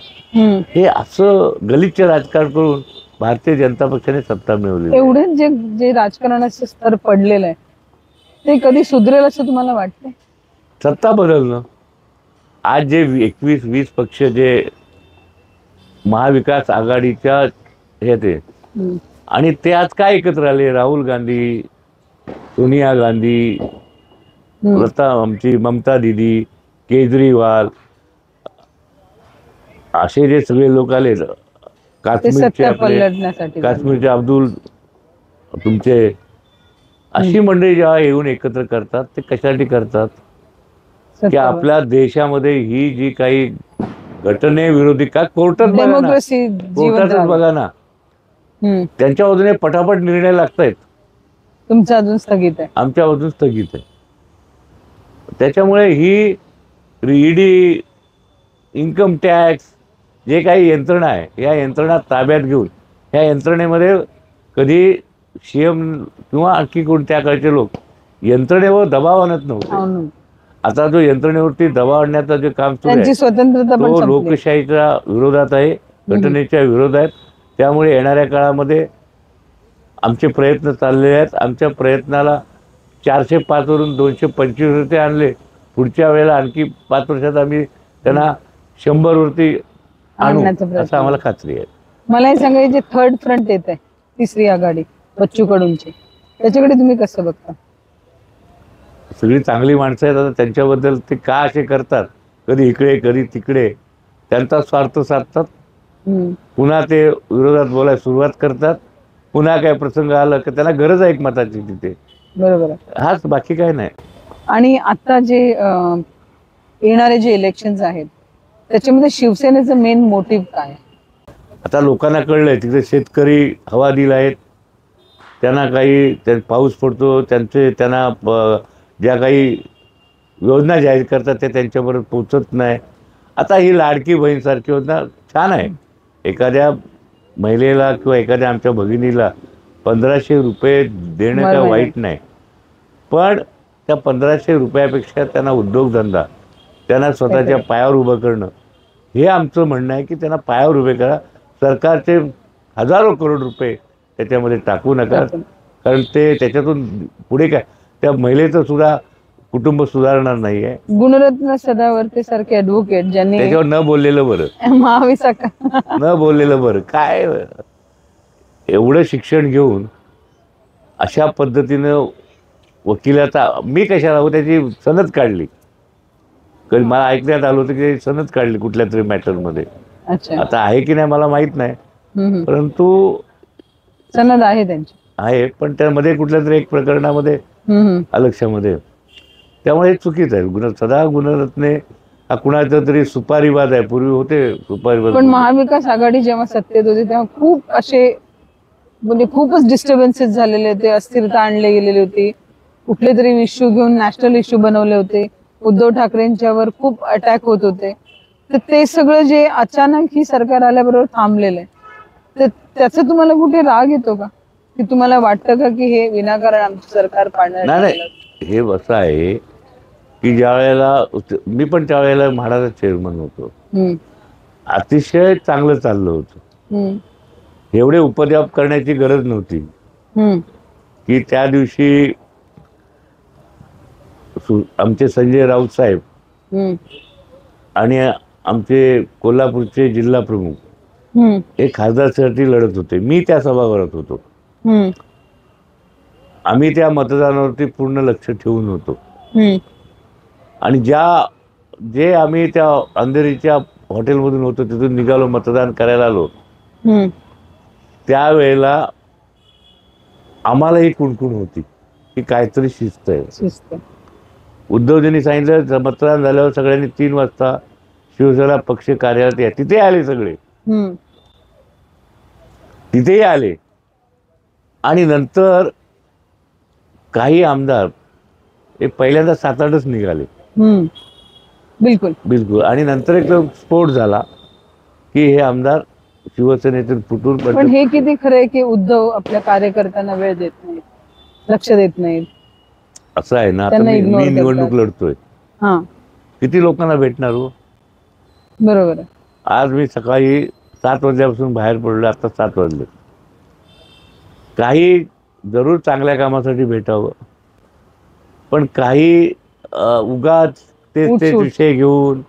S1: हे असं गलिच्छ राजकारण करून भारतीय जनता पक्षाने सत्ता मिळवली.
S2: एवढे जे राजकारणाचे स्तर पडलेलं आहे ते कधी सुधरेल असं तुम्हाला वाटतंय?
S1: सत्ता बदलणं. आज जे 21-20 पक्ष जे महाविकास आघाडीच्या हे ते, आणि ते आज काय एकत्र आले? राहुल गांधी, सोनिया गांधी, आमची ममता दिदी, केजरीवाल असे जे सगळे लोक आले,
S2: ते
S1: काश्मीरचे
S2: सत्ता
S1: आपले
S2: पलटण्यासाठी
S1: काश्मीरचे अब्दुल तुमचे अशी मंडळी जेव्हा येऊन एकत्र करतात ते कशासाठी करतात की
S2: सत्ता
S1: आपल्या देशामध्ये ही जी काही घटनेविरोधी का कोर्टात बघा ना,
S2: डेमोक्रेसी जिवंत
S1: कोर्टातच
S2: राहावी.
S1: बघा ना, त्यांच्या बाजूने पटापट निर्णय लागतायत,
S2: तुमचं अजून स्थगित आहे.
S1: आमच्या बाजून स्थगित आहे. त्याच्यामुळे ही ईडी, इन्कम टॅक्स जे काही यंत्रणा आहे या यंत्रणा ताब्यात घेऊन या यंत्रणेमध्ये कधी सीएम किंवा आणखी कोण त्या काळचे लोक यंत्रणेवर दबाव आणत नव्हते. आता जो यंत्रणेवरती दबाव आणण्याचं जे काम सुरू
S2: त्यांची
S1: आहे
S2: स्वतंत्रता पण
S1: तो
S2: संपली.
S1: लोकशाहीच्या विरोधात आहे, घटनेच्या विरोधात आहेत. त्यामुळे येणाऱ्या काळामध्ये आमचे प्रयत्न चाललेले आहेत. आमच्या प्रयत्नाला 405 वरून 225 वरती आणले. पुढच्या वेळेला आणखी 5 वर्षात आम्ही त्यांना 100 वरती आणू
S2: आणण्याचा प्रयत्न.
S1: असं आम्हाला खात्री आहे.
S2: मला हे सांगा, जे थर्ड फ्रंट येत आहे, तिसरी आघाडी बच्चू कडूंची, त्याच्याकडे तुम्ही कसं बघता?
S1: सगळी चांगली माणसं आहेत. आता त्यांच्याबद्दल ते का असे करतात, कधी इकडे कधी तिकडे, त्यांचा स्वार्थ साधतात. पुन्हा ते विरोधात बोलायला सुरुवात करतात. पुन्हा काय प्रसंग आला की त्यांना गरज आहे एकमताची तिथे.
S2: बरोबर आहे.
S1: हाच, बाकी काय नाही.
S2: आणि आता जे येणारे जे इलेक्शन्स आहेत त्याच्यामध्ये शिवसेनेचं मेन मोटिव्ह काय?
S1: आता लोकांना कळलंय तिथे शेतकरी हवा दिला आहेत. त्यांना काही पाऊस पडतो, त्यांना ज्या काही योजना जाहीर करतात त्या त्यांच्याबरोबर पोचत नाही. आता ही लाडकी बहीणसारखी योजना छान आहे. एखाद्या महिलेला किंवा एखाद्या आमच्या भगिनीला 1500 रुपये देणं काय वाईट नाही. पण त्या 1500 रुपयापेक्षा त्यांना उद्योगधंदा, त्यांना स्वतःच्या पायावर उभं करणं, हे आमचं म्हणणं आहे की त्यांना पायावर उभे करा. सरकारचे हजारो करोड रुपये त्याच्यामध्ये टाकू नका, कारण ते त्याच्यातून पुढे काय त्या महिलेचं सुद्धा कुटुंब सुधारणार नाही आहे.
S2: गुणरत्न सदावर्ते सारखे ॲडव्होकेट ज्यांनी
S1: त्याच्यावर न बोललेलं बरं, न बोललेलं बरं. काय एवढं शिक्षण घेऊन अशा पद्धतीनं वकिलाचा मी कशाला हो, त्याची सनद काढली. कधी मला ऐकण्यात आलं होतं की सनद काढली कुठल्या तरी मॅटरमध्ये. आता आहे की नाही मला माहित नाही, परंतु
S2: सनद आहे त्यांची,
S1: आहे. पण त्यामध्ये कुठल्या तरी एक प्रकरणामध्ये लक्षामध्ये, त्यामुळे हे चुकीचं आहे. सदा गुणरत्ने हा कुणाचा तरी सुपारीबाज आहे. पूर्वी होते सुपारीबाज.
S2: पण महाविकास आघाडी जेव्हा सत्तेत होती तेव्हा खूप असे म्हणजे खूपच डिस्टर्बन्सेस झालेले होते, अस्थिरता आणले गेलेली होती. कुठले तरी इश्यू घेऊन नॅशनल इश्यू बनवले होते. उद्धव ठाकरेंच्यावर खूप अटॅक होत होते. तर ते सगळं जे अचानक ही सरकार आल्याबरोबर थांबलेलं आहे, तर त्याचा तुम्हाला कुठे राग येतो का? की तुम्हाला वाटतं का की हे विनाकारण आमचं सरकार पाडणार?
S1: नाही, हे असं आहे की ज्या वेळेला मी पण त्यावेळेला म्हाडाचा चेअरमन होतो, अतिशय चांगलं चाललं होतं. एवढे उपद्व्याप करण्याची गरज नव्हती. की त्या दिवशी आमचे संजय राऊत साहेब आणि आमचे कोल्हापूरचे जिल्हा प्रमुख हे खासदारसाठी लढत होते. मी त्या सभागृहात होतो. आम्ही त्या मतदानावरती पूर्ण लक्ष ठेवून होतो. आणि जे आम्ही त्या अंधेरीच्या हॉटेलमधून होतो तिथून निघालो, मतदान करायला आलो, त्यावेळेला आम्हालाही कुणकुण होती की काहीतरी शिस्त आहे. उद्धवजींनी सांगितलं मतदान झाल्यावर सगळ्यांनी 3 वाजता शिवसेना पक्ष कार्यालयात या. तिथे आले सगळे, तिथेही आले. आणि नंतर काही आमदार हे पहिल्यांदा 7-8च निघाले. बिलकुल. आणि नंतर एक स्फोट झाला की हे आमदार शिवसेनेतून फुटून पडले.
S2: पण हे किती खरं आहे की उद्धव आपल्या कार्यकर्त्यांना वेळ देत नाहीत, लक्ष देत नाहीत?
S1: असं आहे ना, आता मी निवडणूक लढतोय, किती लोकांना भेटणार हो?
S2: बरोबर आहे.
S1: आज मी सकाळी 7 वाजल्यापासून बाहेर पडलो, आता 7 वाजले. काही जरूर चांगल्या कामासाठी भेटावं, पण काही उगाच ते विषय घेऊन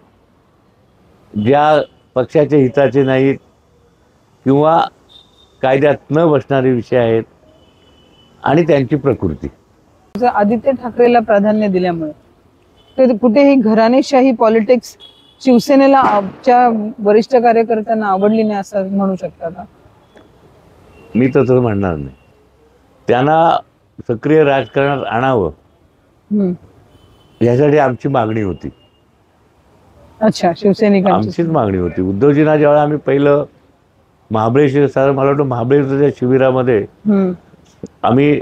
S1: ज्या पक्षाच्या हिताचे नाहीत किंवा कायद्यात न बसणारे विषय आहेत आणि त्यांची प्रकृती.
S2: आदित्य ठाकरेला प्राधान्य दिल्यामुळे कुठेही घराणेशाही पॉलिटिक्स शिवसेनेला च्या वरिष्ठ कार्यकर्त्यांना आवडली नाही असं म्हणू शकता का?
S1: मी तसं म्हणणार नाही. त्यांना सक्रिय राजकारणात आणावं
S2: हम्म.
S1: यासाठी आमची मागणी होती.
S2: अच्छा, शिवसैनिकांची
S1: आमचीच मागणी होती. उद्धवजींना ज्यावेळेला आम्ही पहिलं महाबळेश्वर, साधारण मला वाटतं महाबळेश्वरच्या शिबिरामध्ये
S2: हम्म.
S1: आम्ही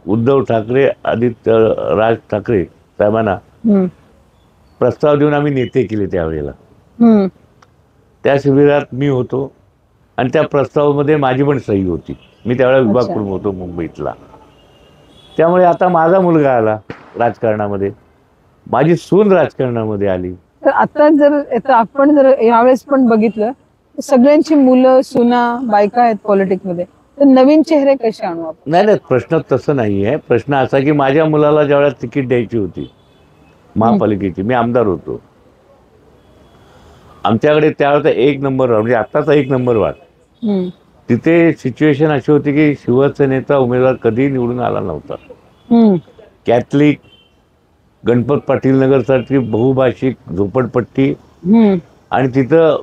S1: उद्धव ठाकरे, आदित्य राज ठाकरे साहेबांना
S2: हम्म.
S1: प्रस्ताव देऊन आम्ही नेते केले त्यावेळेला.
S2: हम्म.
S1: त्या शिबिरात मी होतो आणि त्या प्रस्तावामध्ये माझी पण सही होती. मी त्यावेळेला विभाग
S2: अच्छा.
S1: प्रमुख होतो मुंबईतला. त्यामुळे आता माझा मुलगा आला राजकारणामध्ये, माझी सून राजकारणामध्ये आली.
S2: तर आता आपण जर यावेळेस पण बघितलं तर सगळ्यांची मुलं, सुना, बायका आहेत पॉलिटिक्समध्ये, तर नवीन चेहरे कसे आणू आपण?
S1: नाही, प्रश्न तसं नाही आहे. प्रश्न असा की माझ्या मुलाला ज्यावेळेला तिकीट द्यायची होती महापालिकेची, मी आमदार होतो, आमच्याकडे त्यावेळेचा 1 नंबर वार्ड, म्हणजे आत्ताचा 1 नंबर वार्ड,
S2: हम्म.
S1: तिथे सिच्युएशन अशी होती की शिवसेनेचा उमेदवार कधी निवडून आला नव्हता.
S2: हम्म.
S1: कॅथलिक, गणपत पाटील नगरसारखी बहुभाषिक झोपडपट्टी,
S2: हम्म.
S1: आणि तिथं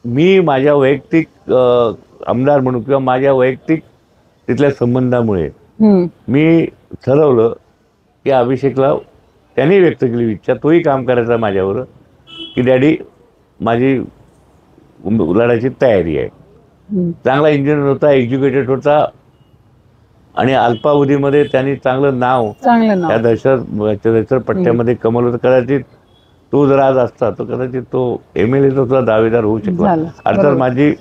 S1: मी माझ्या वैयक्तिक आमदार म्हणून किंवा माझ्या वैयक्तिक तिथल्या संबंधामुळे
S2: हम्म.
S1: मी ठरवलं की अभिषेकला, त्यांनी व्यक्त केली इच्छा, तोही काम करायचा माझ्यावर, की डॅडी माझी लढायची तयारी आहे.
S2: हम्म.
S1: चांगला इंजिनियर होता, एज्युकेटेड होता, आणि अल्पावधीमध्ये त्यांनी चांगलं नाव
S2: चांगलं नाव.
S1: त्या दहशत पट्ट्यामध्ये कमवलं होतं. कदाचित तो जर आज असता तर कदाचित तो MLA चा सुद्धा दावेदार होऊ शकला.
S2: झालं.
S1: अर्थात
S2: बरोबर.
S1: माझी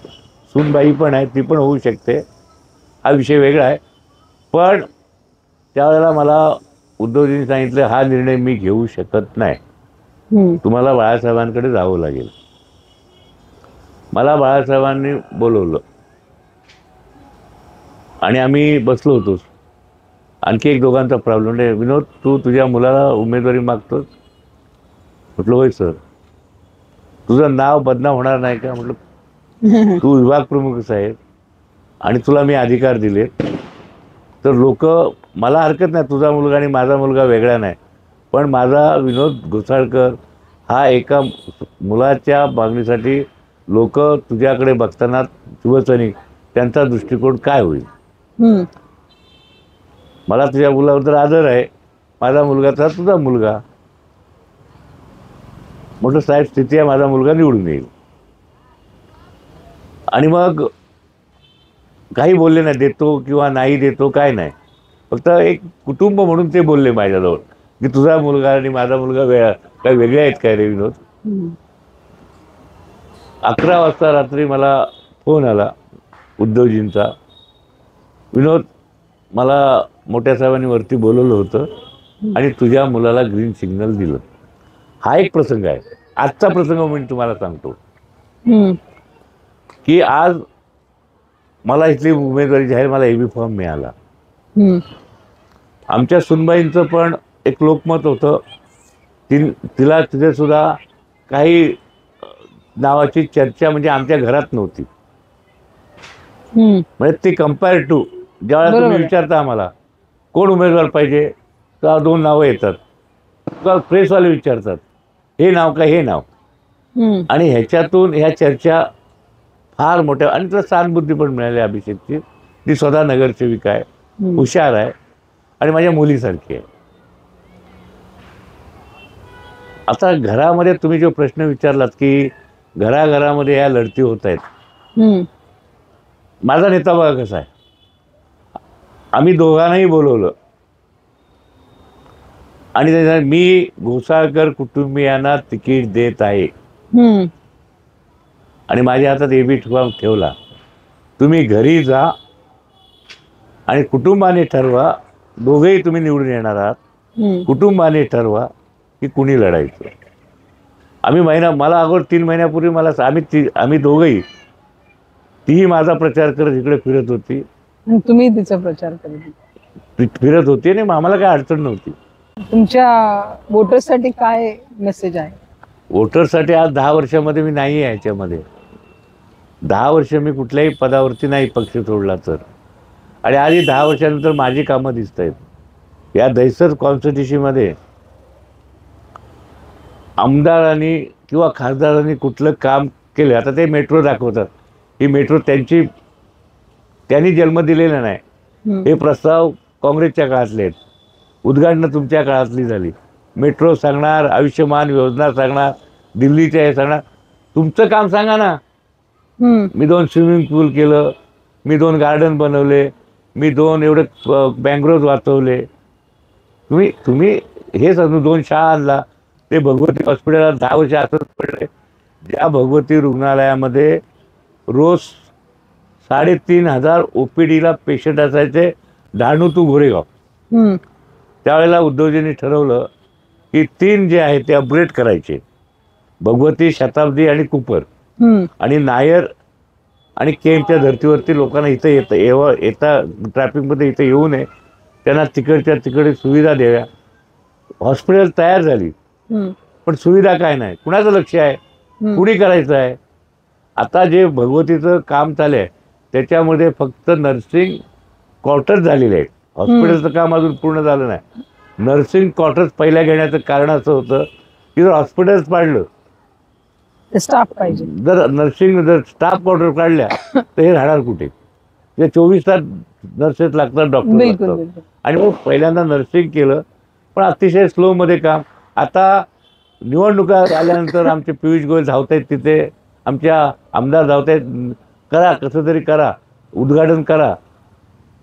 S1: सूनबाई पण आहे, ती पण होऊ शकते, हा विषय वेगळा आहे. पण त्यावेळेला मला उद्धवजींनी सांगितलं, हा निर्णय मी घेऊ शकत नाही,
S2: हम्म.
S1: तुम्हाला बाळासाहेबांकडे जावं लागेल. मला बाळासाहेबांनी बोलवलं आणि आम्ही बसलो होतो. आणखी एक दोघांचा प्रॉब्लेम आहे, विनोद तू तुझ्या मुलाला उमेदवारी मागतोस? म्हटलं होय सर. तुझं नाव बदनाम होणार नाही का? म्हटलं तू विभाग प्रमुखच आहे आणि तुला मी अधिकार दिले, तर लोक, मला हरकत नाही, तुझा मुलगा आणि माझा मुलगा वेगळा नाही, पण माझा विनोद घोसाळकर हा एका मुलाच्या मागणीसाठी लोक तुझ्याकडे बघताना, शिवसैनिक, त्यांचा दृष्टिकोन काय होईल?
S2: हम्म.
S1: मला तुझ्या मुलाबद्दल आदर आहे, माझा मुलगा तर तुझा मुलगा. म्हटलं साहेब स्थिती आहे, माझा मुलगा निवडून येईल. आणि मग काही बोलले नाही, देतो किंवा नाही देतो काय नाही, फक्त एक कुटुंब म्हणून ते बोलले माझ्याजवळ की तुझा मुलगा आणि माझा मुलगा काही वेगळे आहेत काय रे विनोद?
S2: हम्म.
S1: 11 वाजता रात्री मला फोन आला उद्धवजींचा, विनोद मला मोठ्या साहेबांनी वरती बोलवलं होतं आणि तुझ्या मुलाला ग्रीन सिग्नल दिलं. हा एक प्रसंग आहे. आजचा प्रसंग मी तुम्हाला सांगतो
S2: हम्म.
S1: की आज मला इथली उमेदवारी जाहीर, मला AB फॉर्म मिळाला.
S2: हम्म.
S1: आमच्या सुनबाईंचं पण एक लोकमत होतं, तिला तिथे सुद्धा काही नावाची चर्चा म्हणजे आमच्या घरात नव्हती.
S2: हम्म.
S1: म्हणजे ते कम्पेअर टू ज्यावेळेला
S2: बरोबर
S1: तुम्ही
S2: आहे.
S1: विचारता आम्हाला कोण उमेदवार पाहिजे, तर 2 नावं येतात, किंवा प्रेसवाले विचारतात हे नाव का हे नाव,
S2: हम्म.
S1: आणि ह्याच्यातून ह्या चर्चा फार मोठ्या, आणि तुला सहानुभूती पण मिळाली अभिषेकची. ती स्वतः नगरसेविका आहे,
S2: हम्म.
S1: हुशार आहे आणि माझ्या मुलीसारखी आहे. आता घरामध्ये तुम्ही जो प्रश्न विचारलात की घराघरामध्ये या लढती होत आहेत,
S2: हम्म.
S1: माझा नेता बघा कसा आहे. आम्ही दोघांनाही बोलवलं आणि त्याच्यात मी घोसाळकर कुटुंबियांना तिकीट देत आहे
S2: हम्म.
S1: आणि माझ्या हातात AB फॉर्म ठेवला, तुम्ही घरी जा आणि कुटुंबाने ठरवा, दोघेही तुम्ही निवडून येणार आहात,
S2: हम्म.
S1: कुटुंबाने ठरवा की कुणी लढायचं. आम्ही मला अगोदर 3 महिन्यापूर्वी आम्ही दोघंही, तीही माझा प्रचार करत इकडे फिरत होती,
S2: आणि तुम्ही तिचा प्रचार करत
S1: होती आणि आम्हाला काय अडचण नव्हती.
S2: तुमच्या वोटर्ससाठी काय मेसेज आहे?
S1: वोटरसाठी आज 10 वर्षामध्ये मी नाही आहे ह्याच्यामध्ये. 10 वर्ष मी कुठल्याही पदावरती नाही पक्ष सोडला तर, आणि आज 10 वर्षानंतर माझी कामं दिसत आहेत. या दहिसर कॉन्स्टिट्युन्सीमध्ये आमदारांनी किंवा खासदारांनी कुठलं काम केलं, आता ते मेट्रो दाखवतात, ही मेट्रो त्यांनी जन्म दिलेला नाही. हे प्रस्ताव काँग्रेसच्या काळातले आहेत, उद्घाटनं तुमच्या काळातली झाली. मेट्रो सांगणार, आयुष्यमान योजना सांगणार, दिल्लीच्या हे सांगणार. तुमचं काम सांगा ना. मी 2 स्विमिंग पूल केलं, मी 2 गार्डन बनवले, मी 2 एवढे मँग्रोव्ह वाचवले. तुम्ही हे समजून 2 शाळा आणला. ते भगवती हॉस्पिटलला 10 वर्ष असंच पडले. ज्या भगवती रुग्णालयामध्ये रोज 3,500 OPDला पेशंट असायचे, डहाणू टू गोरेगाव. त्यावेळेला उद्धवजींनी ठरवलं की 3 जे आहे ते अपग्रेड करायचे, भगवती, शताब्दी आणि कुपर. आणि नायर आणि केमच्या धर्तीवरती लोकांना इथं येता ट्रॅफिकमध्ये इथं येऊ नये, त्यांना तिकडच्या तिकडे सुविधा द्याव्या. हॉस्पिटल तयार झाली, पण सुविधा काय नाही, कुणाचं लक्ष आहे, कुणी करायचं आहे. आता जे भगवतीचं काम चालू आहे त्याच्यामध्ये फक्त नर्सिंग क्वार्टर्स झालेले आहेत. हॉस्पिटलचं काम अजून पूर्ण झालं नाही. नर्सिंग क्वार्टर्स पहिल्या घेण्याचं कारण असं होतं की जर हॉस्पिटल्स पाडलं,
S2: स्टाफ पाहिजे,
S1: जर स्टाफ क्वार्टर काढल्या तर हे राहणार कुठे. 24 तास नर्सेस लागतात, डॉक्टर लागतात. आणि मग पहिल्यांदा नर्सिंग केलं, पण अतिशय स्लोमध्ये काम. आता निवडणुका आल्यानंतर आमचे पियुष गोयल धावत आहेत तिथे, आमच्या आमदार धावत आहेत, करा कसं तरी करा, उद्घाटन करा.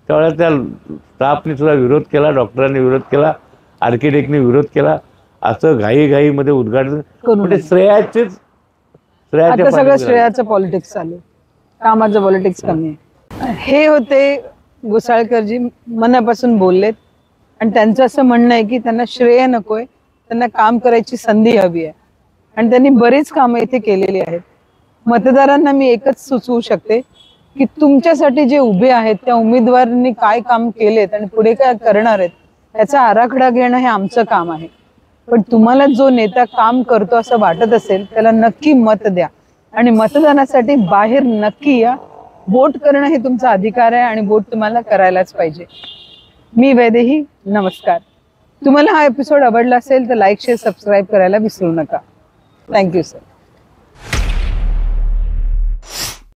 S1: त्यावेळेला त्या स्टाफने सुद्धा विरोध केला, डॉक्टरांनी विरोध केला, आर्किटेक्टने विरोध केला. असं घाईमध्ये उद्घाटन म्हणजे श्रेयाचं सगळं
S2: श्रेयाचं पॉलिटिक्स चालू, कामाचं पॉलिटिक्स कमी आहे. हे होते घोसाळकरजी, मनापासून बोललेत. आणि त्यांचं असं म्हणणं आहे की त्यांना श्रेय नकोय, त्यांना काम करायची संधी हवी आहे. आणि त्यांनी बरीच कामं इथे केलेली आहेत. मतदारांना मी एकच सुचवू शकते की तुमच्यासाठी जे उभे आहेत त्या उमेदवारांनी काय काम केलेत आणि पुढे काय करणार आहेत याचा आराखडा घेणं हे आमचं काम आहे. पण तुम्हाला जो नेता काम करतो असं वाटत असेल त्याला नक्की मत द्या. आणि मतदानासाठी बाहेर नक्की या. वोट करणं हे तुमचा अधिकार आहे आणि वोट तुम्हाला करायलाच पाहिजे. मी वैदेही, नमस्कार. तुम्हाला हा एपिसोड आवडला असेल तर लाईक, शेअर, सबस्क्राईब करायला विसरू नका. Thank you sir.